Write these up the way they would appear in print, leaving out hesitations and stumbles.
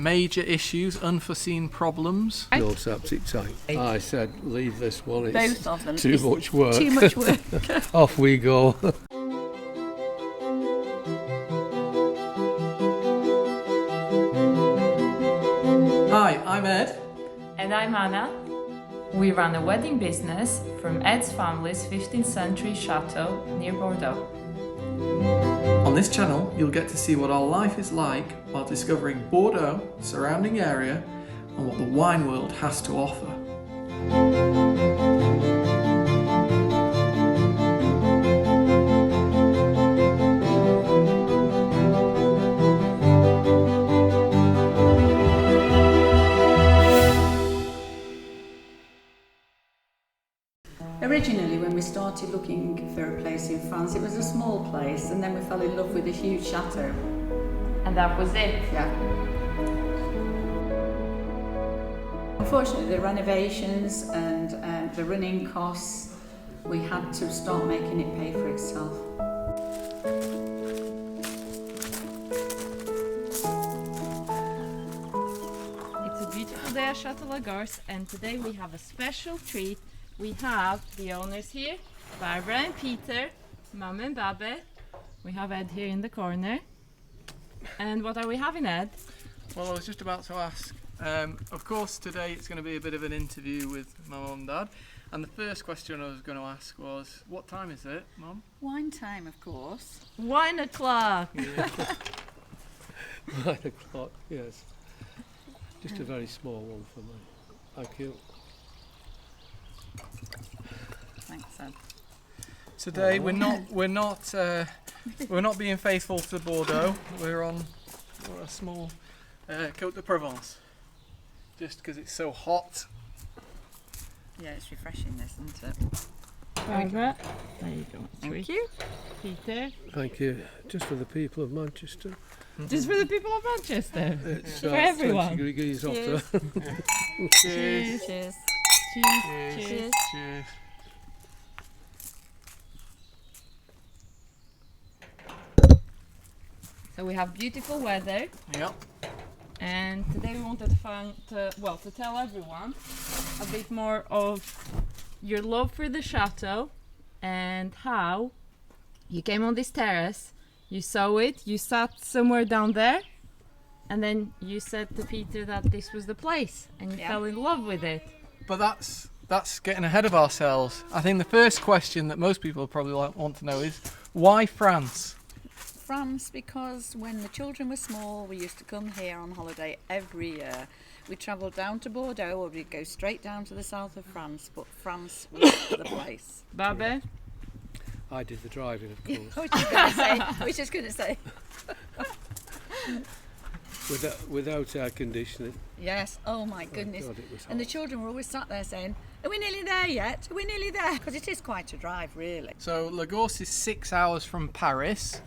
Major issues, unforeseen problems. Your septic tank. I said, leave this one. It's Both of them. too much work. Too much work. Off we go. Hi, I'm Ed. And I'm Anna. We run a wedding business from Ed's family's 15th century chateau near Bordeaux. On this channel, you'll get to see what our life is like while discovering Bordeaux, surrounding area, and what the wine world has to offer. Originally, when we started looking for a place in France, it was a small place, and then we fell in love with a huge chateau. And that was it. Yeah. Unfortunately, the renovations and the running costs, we had to start making it pay for itself. It's a beautiful day at Chateau Lagorce, and today we have a special treat. We have the owners here, Barbara and Peter, Mum and Babe. We have Ed here in the corner. And what are we having, Ed? Well, I was just about to ask. Of course, today it's going to be a bit of an interview with my mum and dad. And the first question I was going to ask was, what time is it, Mum? Wine time, of course. 1 o'clock. Yeah. 9 o'clock, yes. Just a very small one for me. Thank you. Thanks, Ed. Today we're not being faithful to Bordeaux. We're on a small Côte de Provence, just because it's so hot. Yeah, it's refreshing, this, isn't it? Barbara, there you go. Thank you. Peter. Thank you. Just for the people of Manchester. Just for the people of Manchester. It's For everyone. 20 degrees off Cheers. there. Cheers. Cheers. Cheers. Cheers. Cheers. So we have beautiful weather, Yep. and today we wanted to tell everyone a bit more of your love for the chateau and how you came on this terrace, you saw it, you sat somewhere down there, and then you said to Peter that this was the place, and you fell in love with it. But that's getting ahead of ourselves. I think the first question that most people probably want to know is, why France? France, because when the children were small, we used to come here on holiday every year. We travelled down to Bordeaux, or we'd go straight down to the south of France, but France was the place. Babe? I did the driving, of course. I was just going to say. Without air conditioning. Yes, oh my goodness. God, it was hot. And the children were always sat there saying, are we nearly there yet? Are we nearly there? Because it is quite a drive, really. So Lagorce is 6 hours from Paris,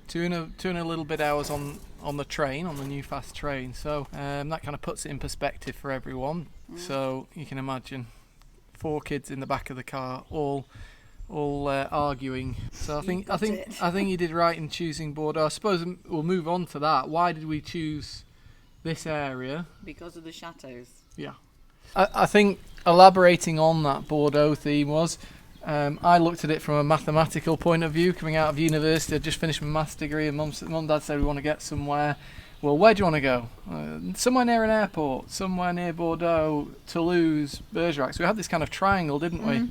two and a little bit hours on the train, on the new fast train. So that kind of puts it in perspective for everyone. So you can imagine 4 kids in the back of the car, all arguing. So I think you did right in choosing Bordeaux. I suppose we'll move on to that. Why did we choose this area? Because of the chateaux. Yeah. I think elaborating on that Bordeaux theme was, I looked at it from a mathematical point of view. Coming out of university, I just finished my maths degree, and mum and dad said we want to get somewhere. Well, where do you want to go? Somewhere near an airport, somewhere near Bordeaux, Toulouse, Bergerac. So we had this kind of triangle, didn't we?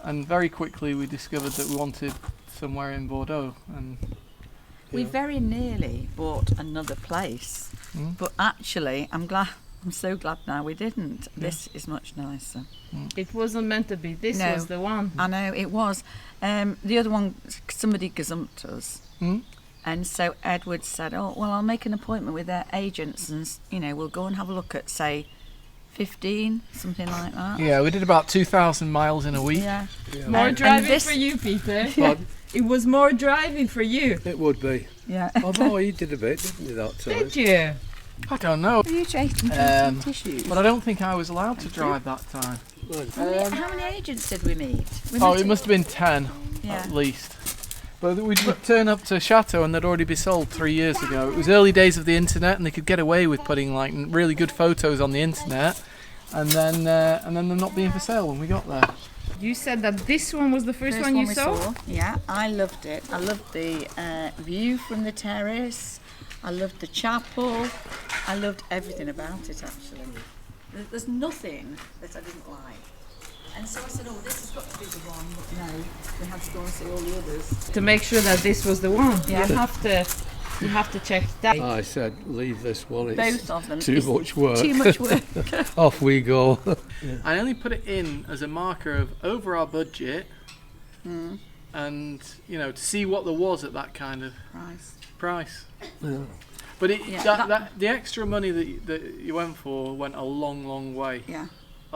And very quickly we discovered that we wanted somewhere in Bordeaux. And We very nearly bought another place, but actually I'm so glad now we didn't. This is much nicer. It wasn't meant to be. This No. was the one. I know, it was. The other one, somebody gazumped us. And so Edward said, oh, well, I'll make an appointment with their agents and, we'll go and have a look at, say, 15, something like that. yeah, we did about 2,000 miles in a week. Yeah. More And driving this- for you, Peter. But It was more driving for you. it would be. Yeah. Although he did a bit, didn't he, that time? Did you? I don't know, Are you taking tissues? but I don't think I was allowed to drive that time. How many agents did we meet? It must have been 10 Yeah. at least. But we'd turn up to Chateau and they'd already be sold 3 years ago. It was early days of the internet, and they could get away with putting like really good photos on the internet, and then them not being for sale when we got there. You said that this one was the first one you we saw? Yeah, I loved it. I loved the view from the terrace. I loved the chapel. I loved everything about it, actually. There's nothing that I didn't like. And so I said, oh, this has got to be the one, but no, we had to go and see all the others. To make sure that this was the one. Yeah. You have to check that. I said, leave this one. It's Both of them. too much work. Too much work. Off we go. I only put it in as a marker of over our budget, and to see what there was at that kind of price. Yeah. But Yeah, the extra money that you went for went a long way. Yeah.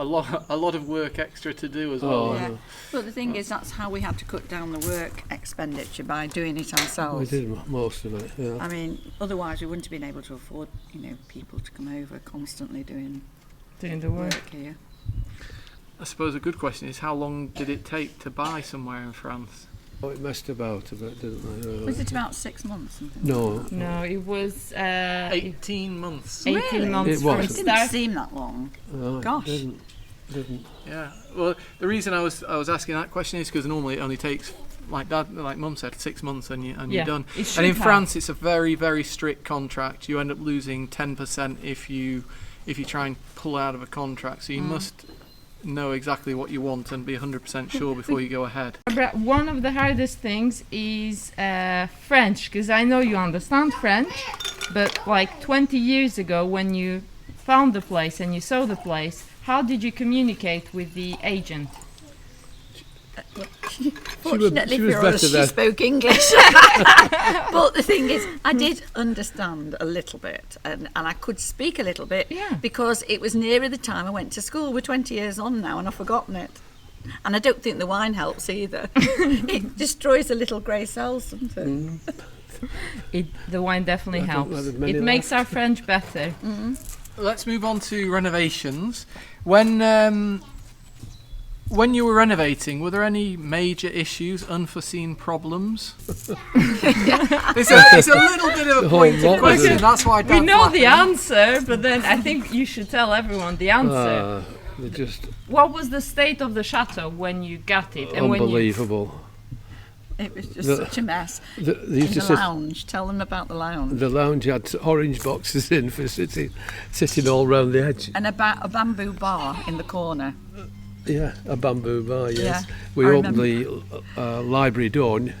A lot of work extra to do as well. Oh, Yeah. no. But the thing is, that's how we had to cut down the work expenditure, by doing it We ourselves. did most of it, yeah. I mean, otherwise we wouldn't have been able to afford, people to come over constantly doing the work. work here. I suppose a good question is, how long did it take to buy somewhere in France? Oh, it messed about a bit, didn't it? Was it about 6 months? Something? No. No, it was 18 months. 18 Really? months It from was. It didn't start. seem that long. No, Gosh. It didn't. Yeah. Well, the reason I was asking that question is because normally it only takes, like Mum said, 6 months and you're done. It should And in have. France, it's a very, very strict contract. You end up losing 10% if you try and pull out of a contract. So you must know exactly what you want and be 100% sure before you go ahead. But one of the hardest things is French, because I know you understand French, but like 20 years ago when you found the place and you saw the place, how did you communicate with the agent? Fortunately she was for us, better she then. spoke English. But the thing is, I did understand a little bit, and I could speak a little bit, Yeah. because it was nearer the time I went to school. We're 20 years on now, and I've forgotten it. And I don't think the wine helps either. It destroys the little grey cells, doesn't it? The wine definitely I don't helps. know there's many It makes our French better. Let's move on to renovations. When you were renovating, were there any major issues, unforeseen problems? It's a little bit of a whole pointed lot of question. it. That's why We Dad's know the laughing. answer, but then I think you should tell everyone the answer. They're just What was the state of the chateau when you got it? And when you unbelievable. It was just The- such a mess. They In used to the sit, lounge, tell them about the lounge. the lounge had orange boxes in for sitting all round the edge. And a bamboo bar in the corner. Yeah, a bamboo bar, yes. Yeah, We I opened the library door and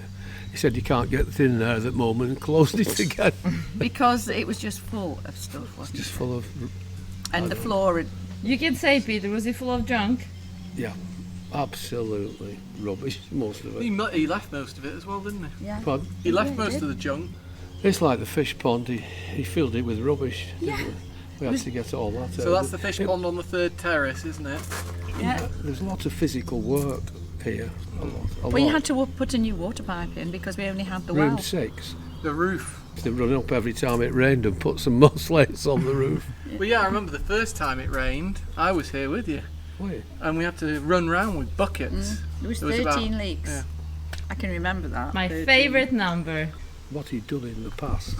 he said you can't get in there at the moment and closed it again. Because it was just full of stuff, wasn't Just it? full of, And the floor had... You can say, Peter, was it full of junk? yeah, absolutely rubbish, most of it. He left most of it as well, didn't he? Yeah. But He left Yeah, he most did. of the junk. it's like the fish pond, he filled it with rubbish. didn't we? We had to get all that out. So that's the fish pond on the third terrace, isn't it? Yeah. There's lots of physical work here. A lot. We had to put a new water pipe in because we only had the Room well. 6. The roof. They run up every time it rained and put some moss slates on the roof. Well, yeah, I remember the first time it rained. I was here with you, Wait, and we had to run round with buckets. There was There was 13 about- leaks. yeah. I can remember that. My 13. favourite number. what he'd done in the past,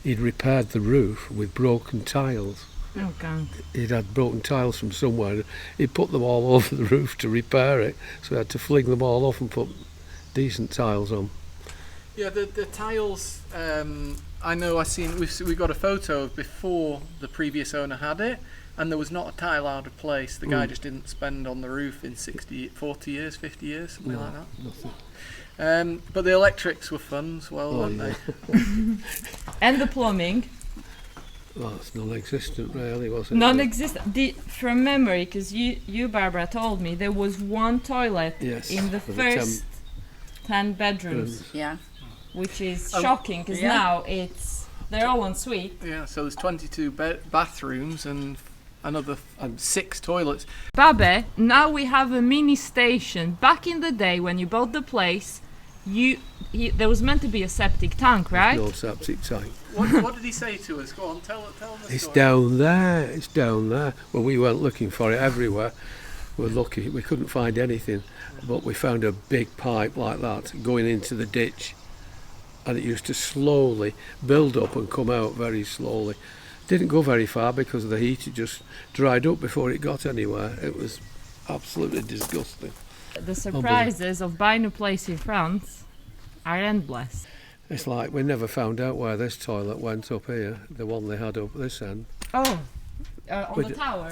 he'd repaired the roof with broken tiles. Oh, God. He'd had broken tiles from somewhere. He'd put them all over the roof to repair it, so we had to fling them all off and put decent tiles on. Yeah, the tiles. I know. We got a photo of before the previous owner had it, and there was not a tile out of place. The guy just didn't spend on the roof in 40 years, 50 years, something No, like that. nothing. But the electrics were fun as well, Oh, weren't yeah. they? And the plumbing. Well, it's non-existent really, was it? Non-existent. From memory, because you, Barbara, told me there was one toilet Yes, in the for the first 10 bedrooms, Yeah. which is Oh, shocking, because yeah. now they're all en suite. Yeah. So there's 22 bathrooms and another 6 toilets. Babe, now we have a mini station. Back in the day when you bought the place, there was meant to be a septic tank, right? No septic tank. What did he say to us? Go on, tell them the It's story. down there, it's down there. Well, we went looking for it everywhere. We're lucky, we couldn't find anything, but we found a big pipe like that going into the ditch and it used to slowly build up and come out very slowly. Didn't go very far because of the heat. It just dried up before it got anywhere. It was absolutely disgusting. The surprises of buying a place in France are endless. It's like we never found out where this toilet went up here, the one they had up this end. Oh, on the tower.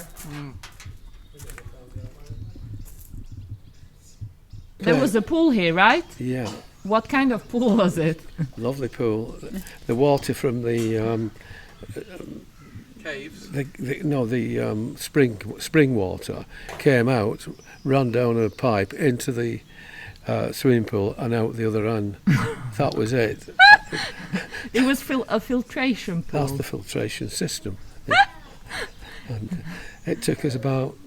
There was a pool here, right? Yeah, What kind of pool was it? lovely pool. The water from the Caves. spring water came out, ran down a pipe into the swimming pool and out the other end. That was it. It was a filtration pool. That's the filtration system. And it took us about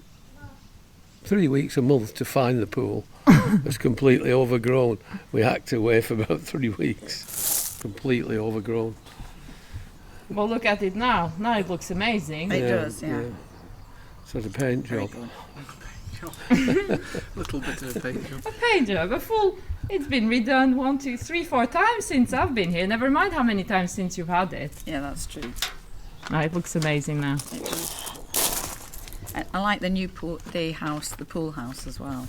3 weeks, a month to find the pool. It was completely overgrown. We hacked away for about 3 weeks. Completely overgrown. Well, look at it now. Now it looks amazing. It does, yeah. Sort of paint Very job. good. Little bit of a paint job. A paint job, a full. It's been redone 1, 2, 3, 4 times since I've been here. Never mind how many times since you've had it. Yeah, that's true. No, it looks amazing now. It does. I like the new pool, the pool house as well.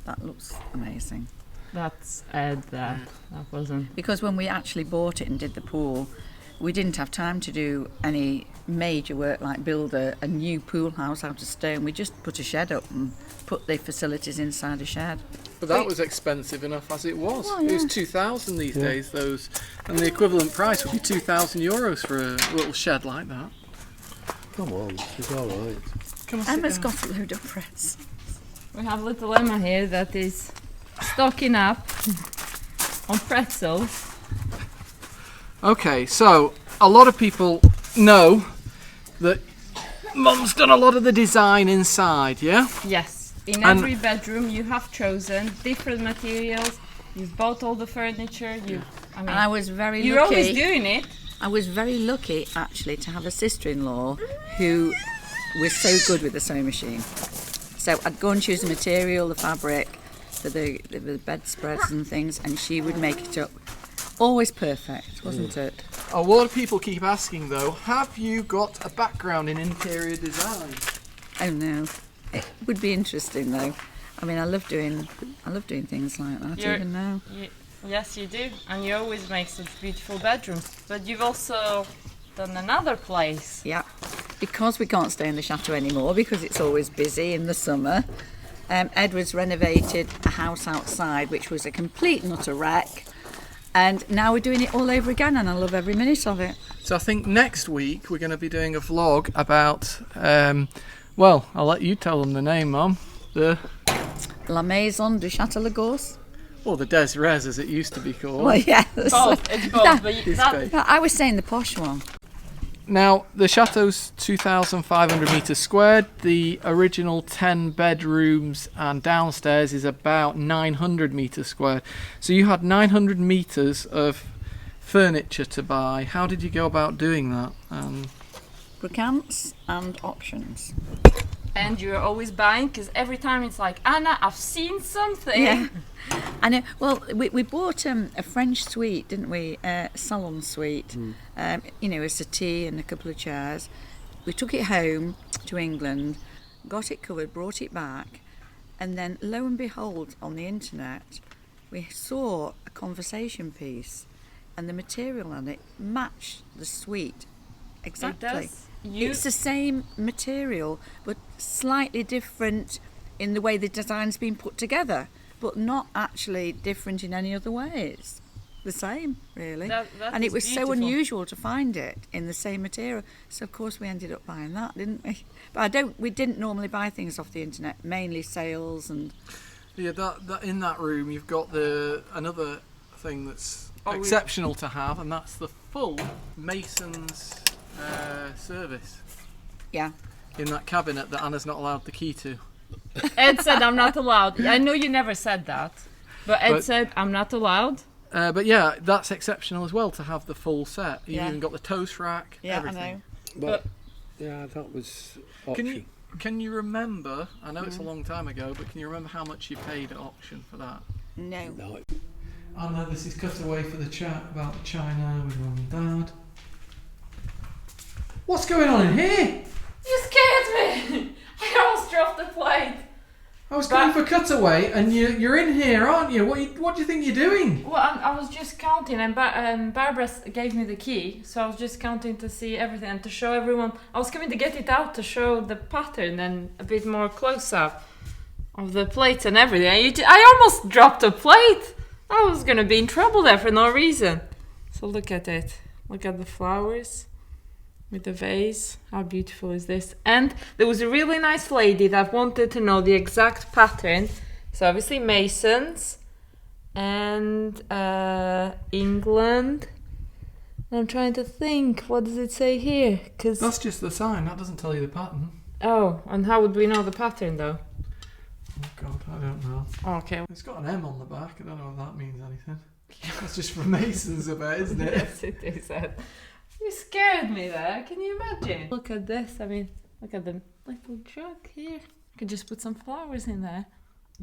That looks amazing. That's that wasn't. Because when we actually bought it and did the pool, we didn't have time to do any major work like build a new pool house out of stone. We just put a shed up and put the facilities inside a shed. But that was expensive enough as it was. Well, It was yeah. 2,000 these days, those, and the equivalent price would be €2,000 for a little shed like that. Come on, it's all right. Come on, sit Emma's down. got a load of press. We have little Emma here that is stocking up on pretzels. Okay, so a lot of people know that Mum's done a lot of the design inside, yeah? Yes. In And- every bedroom you have chosen different materials. You've bought all the furniture. And I was very You're always lucky. doing it. I was very lucky actually to have a sister-in-law who was so good with the sewing machine. So I'd go and choose the material, the fabric, for the bedspreads and things, and she would make it up. Always perfect, wasn't it? A lot of people keep asking though, have you got a background in interior design? Oh no, it would be interesting though. I mean, I love doing things like that You're- even now. Yes, you do, and you always make such beautiful bedrooms. But you've also done another place. Yeah, because we can't stay in the chateau anymore because it's always busy in the summer. Edward's renovated a house outside, which was a complete and utter wreck. And now we're doing it all over again, and I love every minute of it. So I think next week we're going to be doing a vlog about, well, I'll let you tell them the name, Mum. La Maison du Chateau Lagorce. Or the Des Res as it used to be called. Well, yes. Both, it's both. But It's both. I was saying the posh one. Now, the chateau's 2,500 metres squared. The original 10 bedrooms and downstairs is about 900 metres squared. So you had 900 metres of furniture to buy. How did you go about doing that? Bricants and options. And you're always buying because every time it's like, Anna, I've seen something. Yeah. I know. Well, we bought a French suite, didn't we? A salon suite. You know, a settee and a couple of chairs. We took it home to England, got it covered, brought it back, and then lo and behold, on the internet, we saw a conversation piece, and the material on it matched the suite exactly. It does. It's the same material, but slightly different in the way the design's been put together, but not actually different in any other ways. The same, really. That And is it was so beautiful. unusual to find it in the same material. So of course we ended up buying that, didn't we? But we didn't normally buy things off the internet, mainly sales and Yeah, that in that room you've got another thing that's Oh, exceptional to have, and that's the full mason's service yeah. in that cabinet that Anna's not allowed the key to. Ed said I'm not allowed. I know you never said that, but Ed But- said I'm not allowed. But yeah, that's exceptional as well to have the full set. You've Yeah. even got the toast rack, Yeah, everything. I know. But yeah, that was option. Can you remember, I know it's a long time ago, but can you remember how much you paid at auction for that? No. No, I know this is cut away for the chat about China with Mum and Dad. What's going on in here? You scared me! I almost dropped the plate. I was going for cutaway, and you're in here, aren't you? What do you think you're doing? Well, I was just counting, and Barbara gave me the key, so I was just counting to see everything and to show everyone. I was coming to get it out to show the pattern and a bit more close up of the plates and everything. I almost dropped a plate. I was gonna be in trouble there for no reason. So look at it. Look at the flowers with the vase. How beautiful is this? And there was a really nice lady that wanted to know the exact pattern. So obviously Masons and England. I'm trying to think. What does it say here? Cause That's just the sign. That doesn't tell you the pattern. oh, and how would we know the pattern though? Oh God, I don't know. Okay. It's got an M on the back. I don't know if that means anything. That's just for Masons, I bet, isn't it? Yes, it is. You scared me there. Can you imagine? Look at this. I mean, look at the little jug here. I could just put some flowers in there.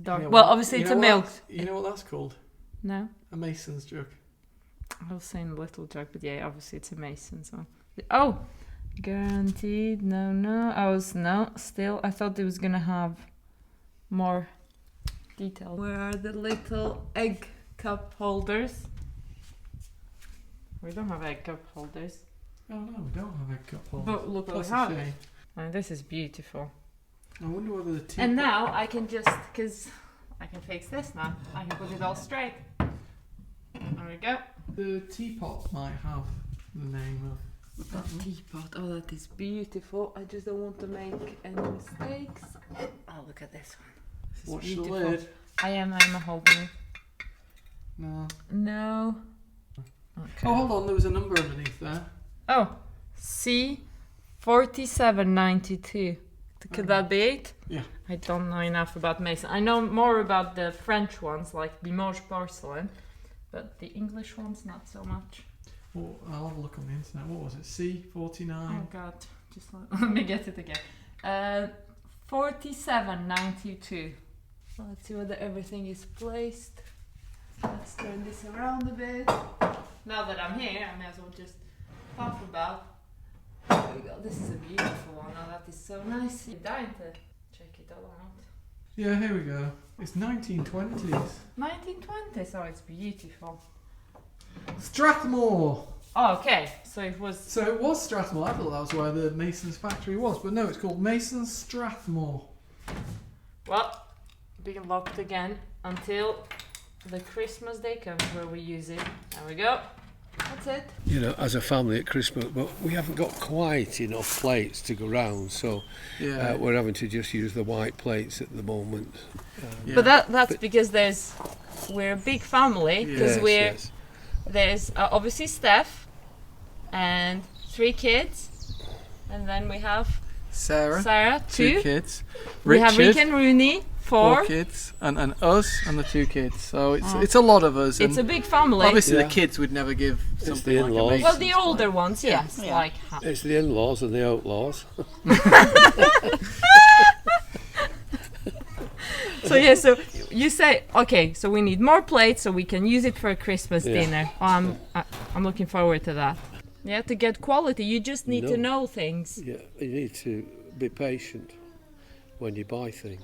Dark. Yeah, Well, obviously you it's a know milk. You know what that's called? No, A Mason's jug. I was saying little jug, but yeah, obviously it's a Mason's one. Oh, guaranteed. No. Still, I thought it was gonna have more detail. Where are the little egg cup holders? We don't have egg cup holders. Oh no, we don't have egg cup holders. But look what we That's a have. shame. Oh, this is beautiful. I wonder whether the tea. And now I can just, because I can fix this now. I can put it all straight. There we go. The teapot might have the name of the pattern. Teapot. Oh, that is beautiful. I just don't want to make any mistakes. Oh, look at this one. This is Watch beautiful. the lid. I'm holding it. No. No. Okay. Oh, hold on. There was a number underneath there. Oh, C4792. Could that be it? Yeah. I don't know enough about Mason. I know more about the French ones, like Limoges porcelain, but the English ones not so much. Well, I'll have a look on the internet. What was it? C49. Oh God, just let me get it again. 4792. Let's see whether everything is placed. Let's turn this around a bit. Now that I'm here, I may as well just talk about. There we go. This is a beautiful one. Oh, that is so nice. I'm dying to check it all out. Yeah, here we go. It's 1920s. 1920, so it's beautiful. Strathmore. Oh, okay. So it was. So it was Strathmore. I thought that was where the Mason's factory was, but no, it's called Mason's Strathmore. Well, being locked again until the Christmas day comes where we use it. There we go. That's it. You know, as a family at Christmas, but we haven't got quite enough plates to go round, so Yeah. we're having to just use the white plates at the moment. Yeah. But that's because we're a big family because Yes. there's obviously Steph and 3 kids, and then we have Sarah, 2 kids. We have Richard, Rick and Rooney, 4 4. kids, and us and the 2 kids. So it's a lot of us. It's a and big family. obviously Yeah. the kids would never give It's something the like a in-laws. Mason's Well, the plate. older ones, yes, Yeah. like It's the in-laws and the outlaws. so yeah. So you say okay. So we need more plates so we can use it for a Christmas Yeah. dinner. I'm looking forward to that. Yeah, to get quality, you just need to know things. Yeah, you need to be patient when you buy things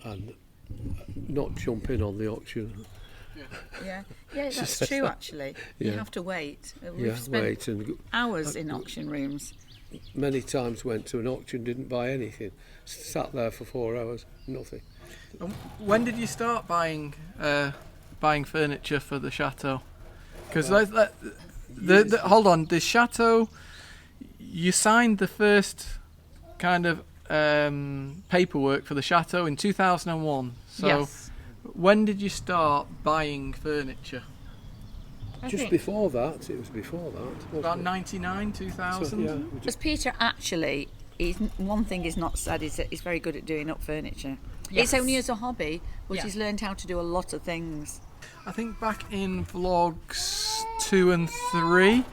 and not jump in on the auction. Yeah, that's says true. that. Actually, you Yeah. have to wait. We've Yeah, spent wait, and hours in auction rooms. many times went to an auction, didn't buy anything, sat there for 4 hours, nothing. When did you start buying furniture for the chateau? Because hold on, the chateau, you signed the first kind of paperwork for the chateau in 2001. So Yes. when did you start buying furniture? I Just think- before that, it was before that, wasn't About it? 99, 2000? So, yeah, we Because just, Peter actually, one thing he's not said is that he's very good at doing up furniture. Yes. It's only as a hobby, but Yeah. he's learned how to do a lot of things. I think back in vlogs 2 and 3,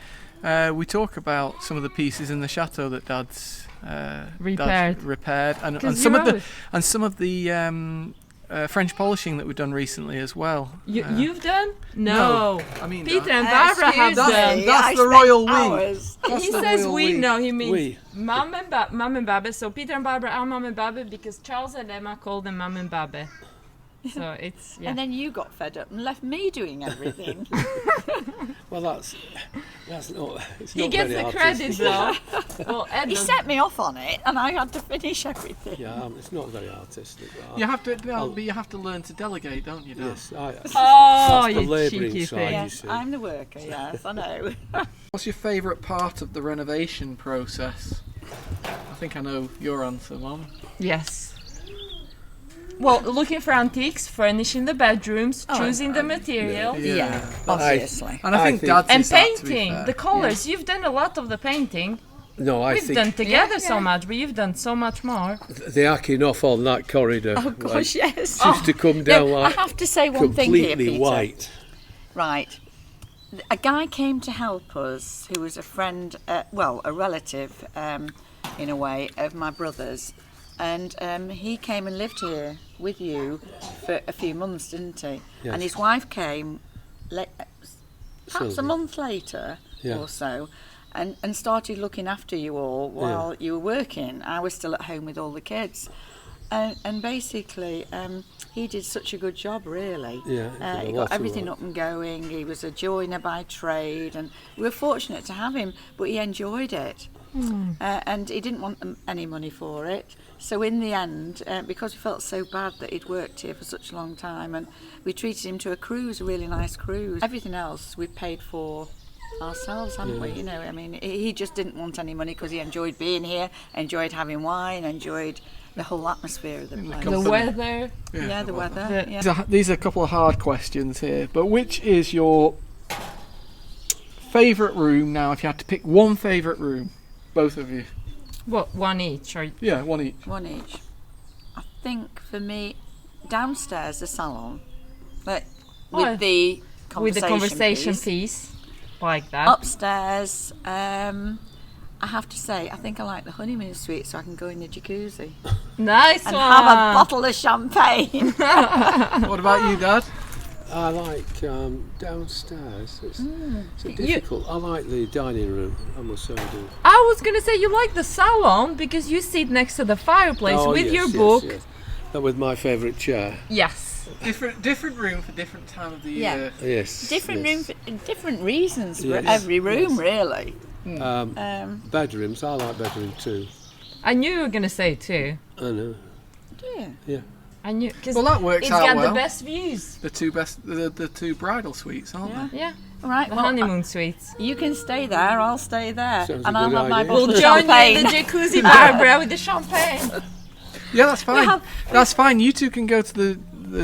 we talk about some of the pieces in the chateau that Dad's Repaired. repaired, and 'Cause some you of the always- and some of the French polishing that we've done recently as well. You've done? No. I mean, Peter and Barbara have done. That's the royal we. He says we. we. No, he means We. Mum and Baba. So Peter and Barbara are Mum and Baba because Charles and Emma call them Mum and Baba. So it's And then you got fed up and left me doing everything. Well, that's not. It's He not gets very the credit artistic. though. Well, Ed He does- set me off on it, and I had to finish everything. Yeah, it's not very artistic. But You have to, but you have to learn to delegate, don't you, Dad? yes, Oh, that's the you labouring cheeky side. thing. you Yes, see. I'm the worker. Yes, I know. What's your favourite part of the renovation process? I think I know your answer, Mum. Yes. Well, looking for antiques, furnishing the bedrooms, choosing the material, Yeah, obviously. And I I think think- Dad's and is that, to be painting. fair. The colours. You've done a lot of the painting. No, I We've think done together so yeah. much, but you've done so much more. the arcing off on that corridor. Oh gosh, yes. Just to come down No, I like have to say one thing here, completely Peter. white. Right. A guy came to help us who was a friend, well, a relative, in a way, of my brother's. And he came and lived here with you for a few months, didn't he? Yes. And his wife came perhaps a Sylvia. month later Yeah. or so and started looking after you all while you were working. I was still at home with all the kids. And basically, he did such a good job, really. Yeah, he did a he lot got of everything work. up and going. He was a joiner by trade, and we were fortunate to have him, but he enjoyed it. And he didn't want any money for it. So in the end, because we felt so bad that he'd worked here for such a long time, and we treated him to a cruise, a really nice cruise. Everything else we paid for ourselves, haven't we? You know, I mean, he just didn't want any money because he enjoyed being here, enjoyed having wine, enjoyed the whole atmosphere of the place. The weather. Yeah, the weather. The- Yeah. These are a couple of hard questions here, but which is your favourite room now? If you had to pick one favourite room, both of you. What, one each? Or Yeah, one each. One each. I think for me, downstairs the salon, but with Oh, the with the conversation piece. piece, like that. Upstairs, I have to say, I think I like the honeymoon suite, so I can go in the jacuzzi Nice and one. have a bottle of champagne. What about you, Dad? I like downstairs. It's difficult. I like the dining room. I must say I do. I was gonna say you like the salon because you sit next to the fireplace Oh, with yes, your yes, book. yes. That with my favourite chair. Yes. Different room for different time of the Yeah. year. Yes. Different yes. room, for different reasons for Yes, every room, yes. really. Bedrooms. I like bedroom too. I knew you were gonna say too. I know. Yeah. Yeah. I knew because Well, that works it's out got well. the best views. The two bridal suites, aren't Yeah. Yeah. All right. The Well, honeymoon suites. you can stay there. I'll stay there, Sounds and a I'll good have my idea. bottle We'll of join you in champagne. the jacuzzi, Barbara, with the champagne. they? Yeah, that's fine. have- That's fine. You two can go to the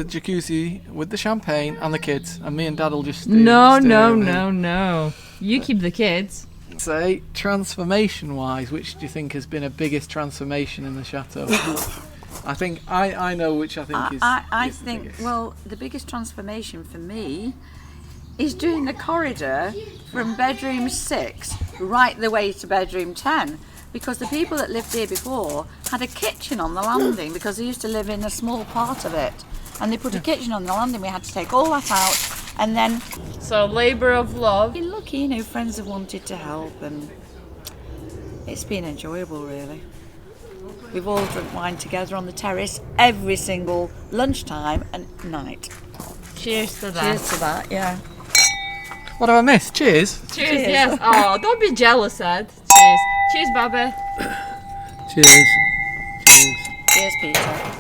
jacuzzi with the champagne and the kids, and me and Dad will just stay. No, stay no, over here. no, no. You keep the kids. Say, transformation-wise, which do you think has been a biggest transformation in the chateau? I think I know which I think is. I is the think, biggest. well, the biggest transformation for me is doing the corridor from bedroom 6 right the way to bedroom 10. Because the people that lived here before had a kitchen on the landing because they used to live in a small part of it. And they put a kitchen on the landing, we had to take all that out. And then, So labour of love. been lucky, you know, friends have wanted to help, and it's been enjoyable, really. We've all drunk wine together on the terrace every single lunchtime and night. Cheers to that. Cheers to that, yeah. What have I missed? Cheers. Cheers, yes. Oh, don't be jealous, Ed. Cheers. Cheers, Baba. Cheers. Cheers. Cheers, Peter.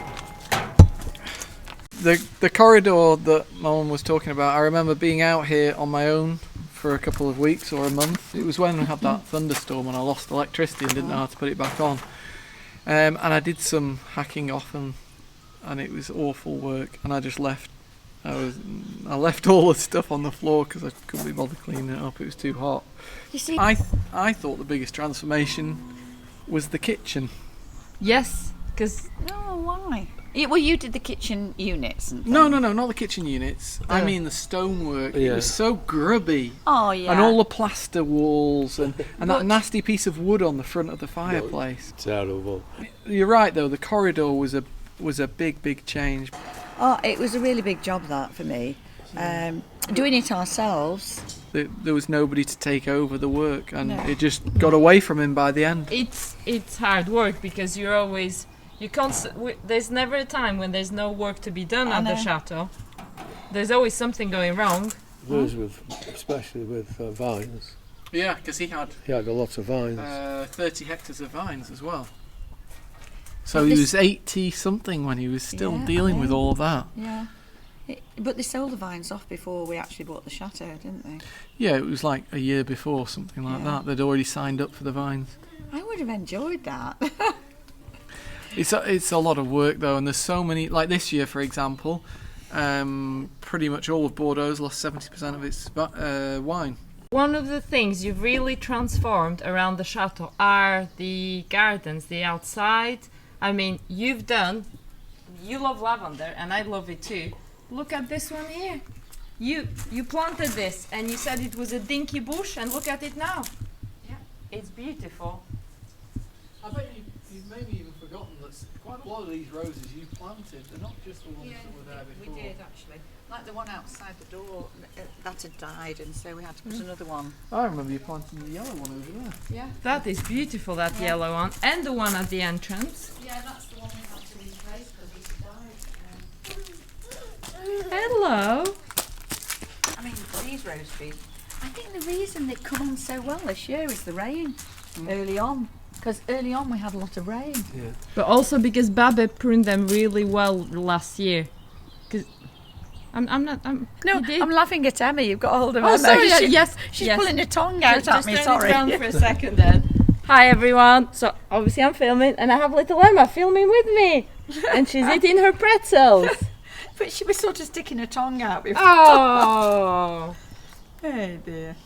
The corridor that Mum was talking about, I remember being out here on my own for a couple of weeks or a month. It was when we had that thunderstorm and I lost electricity and didn't know how to put it back on. And I did some hacking off and it was awful work, and I just left. I left all the stuff on the floor because I couldn't be bothered cleaning it up. It was too hot. You see, I thought the biggest transformation was the kitchen. Yes, because oh, why? Well, you did the kitchen units and things. No, not the kitchen units. I Oh. mean the stonework. It Yeah. was so grubby. Oh, yeah. And all the plaster walls and that But- nasty piece of wood on the front of the fireplace. Terrible. You're right though, the corridor was a big change. Oh, it was a really big job that for me. Doing it ourselves. There was nobody to take over the work, and No. it just got away from him by the end. It's hard work because you're always there's never a time when there's no work to be done I at the know. chateau. There's always something going wrong. Those especially with vines. Yeah, because he had He had a lot of vines. 30 hectares of vines as well. So But he this- was 80 something when he was still Yeah, I dealing with know. all of that. Yeah. But they sold the vines off before we actually bought the chateau, didn't they? Yeah, it was like a year before, something like Yeah. that. They'd already signed up for the vines. I would have enjoyed that. It's a lot of work though, and there's so many. Like this year, for example, pretty much all of Bordeaux's lost 70% of its wine. One of the things you've really transformed around the chateau are the gardens, the outside. I mean, you love lavender, and I love it too. Look at this one here. You planted this, and you said it was a dinky bush, and look at it now. Yeah. It's beautiful. I bet you've maybe even forgotten that quite a lot of these roses you planted. They're not just the ones that were there before. We did actually. Like the one outside the door, that had died, and so we had to put another one. I remember you planting the yellow one over there. Yeah. That is beautiful, that Yeah. yellow one, and the one at the entrance. Yeah, that's the one we had to replace because it died. Hello. I mean, these rose trees. I think the reason they come on so well this year is the rain early on. Because early on we had a lot of rain. Yeah. But also because Babe pruned them really well last year. Because No, you did. I'm laughing at Emma. You've got a hold of Oh, Emma. sorry, She's yes. pulling her tongue out Just at me. turn Sorry. it down for a second then. Hi everyone. So obviously I'm filming, and I have little Emma filming with me, and she's eating her pretzels. But she was sort of sticking her tongue out before. Oh. Oh dear.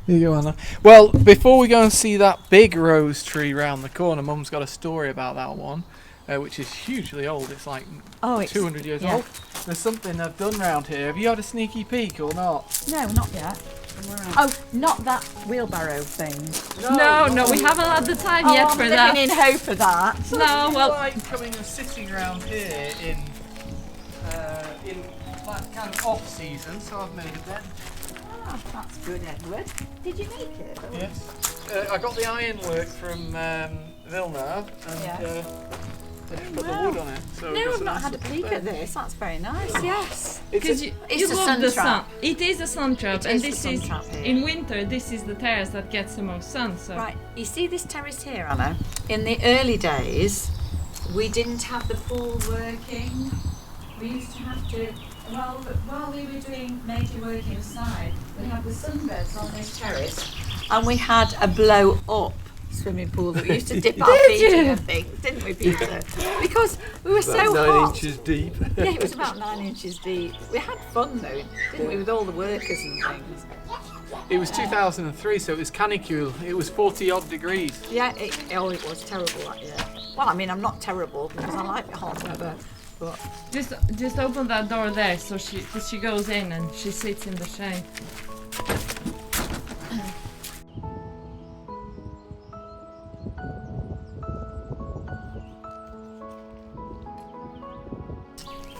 Here you go, Anna. Well, before we go and see that big rose tree round the corner, Mum's got a story about that one, which is hugely old. It's like Oh, it's 200 years yeah. old. There's something they've done round here. Have you had a sneaky peek or not? No, not yet. Oh, not that wheelbarrow thing. No, we haven't had the time yet I'm for living that. in hope for that. No, You well, like coming and sitting around here in like kind of off season, so I've made a bed. Ah, that's good, Edward. Did you make it? Yes. I got the ironwork from Villeneuve and Yeah. I just put the Wow. wood on it. So No, it's I've a not nice had a little peek bed. at this. That's very nice. Yes. because It's you a love sun the trap. sun. It is a sun trap, It and is the this sun is trap here. in winter. This is the terrace that gets the most sun. So Right, you see this terrace here, Anna? In the early days, we didn't have the pool working. We used to have to, while we were doing major work inside, we had the sunbeds on this terrace, and we had a blow up swimming pool that we used to dip our feet in, I think, didn't we, Peter? Because we were so About 9 hot. inches deep. Yeah, it was about 9 inches deep. We had fun though, didn't we, with all the workers and things. It was 2003, so it was canicule. It was 40 odd degrees. Yeah, it was terrible that year. Well, I mean, I'm not terrible because I like hot weather, but just open that door there, so she goes in and she sits in the shade.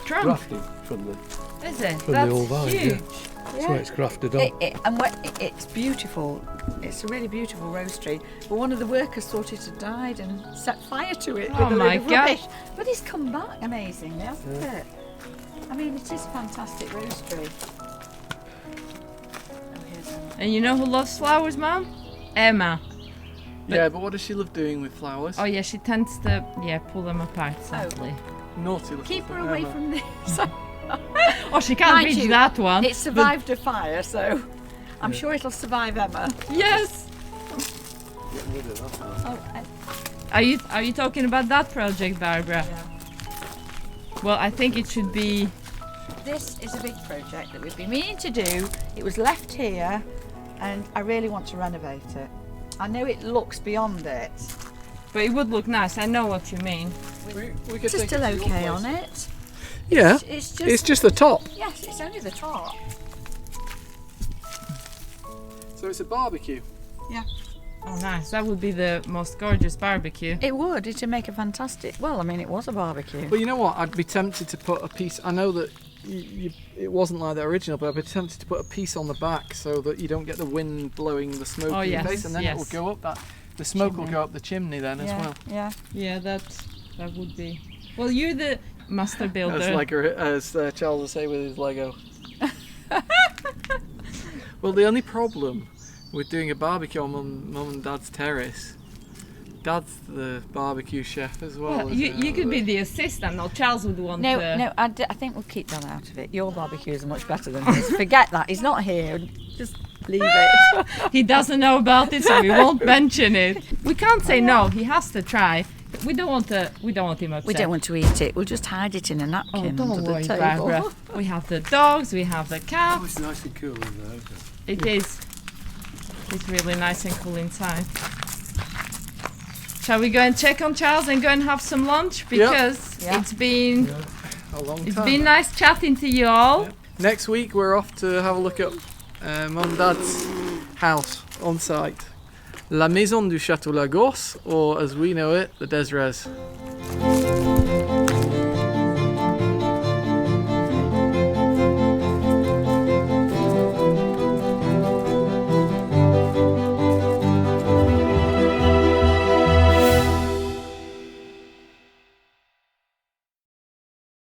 Trunk, Grafted from the is it? from the That's old vine, yeah. huge. That's why it's grafted on. it's beautiful. It's a really beautiful rose tree. But one of the workers thought it had died and set fire to it Oh with a my load of God. rubbish. But it's come back amazingly, hasn't it? I mean, it is a fantastic rose tree. Oh, here's Emma. And you know who loves flowers, Mum? Emma. Yeah, but what does she love doing with flowers? Oh yeah, she tends to pull them apart sadly. Naughty little Keep her thing, away Emma. from this. Oh, she can't Mind reach you, that one. It survived a fire, so I'm sure it'll survive Emma. Yes. Get rid of that one. Oh, Are you talking about that project, Barbara? yeah. Well, I think it should be. This is a big project that we've been meaning to do. It was left here and I really want to renovate it. I know it looks beyond it. But it would look nice. I know what you mean. We could It's take still it to your okay place. on it. Yeah, It's just, it's just the top. yes, it's only the top. So it's a barbecue. Yeah. Oh, nice. That would be the most gorgeous barbecue. It would. It'd make a fantastic. Well, I mean, it was a barbecue. Well, you know what? I'd be tempted to put a piece. I know that it wasn't like the original, but I'd be tempted to put a piece on the back so that you don't get the wind blowing the smoke in your face, and then it will go up that. The smoke will go up the chimney then as well. Yeah. Yeah, that would be. Well, you're the master builder. As Charles will say with his Lego. Well, the only problem with doing a barbecue on Mum and Dad's terrace, Dad's the barbecue chef as well. Well, you could be the assistant, or Charles would want No, to. no, I think we'll keep that out of it. Your barbecue is much better than his. Forget that. He's not here. Just leave it. He doesn't know about it, so we won't mention it. We can't say no. He has to try. We don't want him upset. We don't want to eat it. We'll just hide it in a napkin don't under worry, the table. Barbara. We have the dogs. We have the Oh, cats. it's nice and cool in there, isn't it? It is. It's really nice and cool inside. Shall we go and check on Charles and go and have some lunch? Because Yeah. it's been A long time. it's been nice chatting to you all. Yeah. Next week we're off to have a look at Mum and Dad's house on site. La Maison du Chateau Lagorce, or as we know it, the Desres.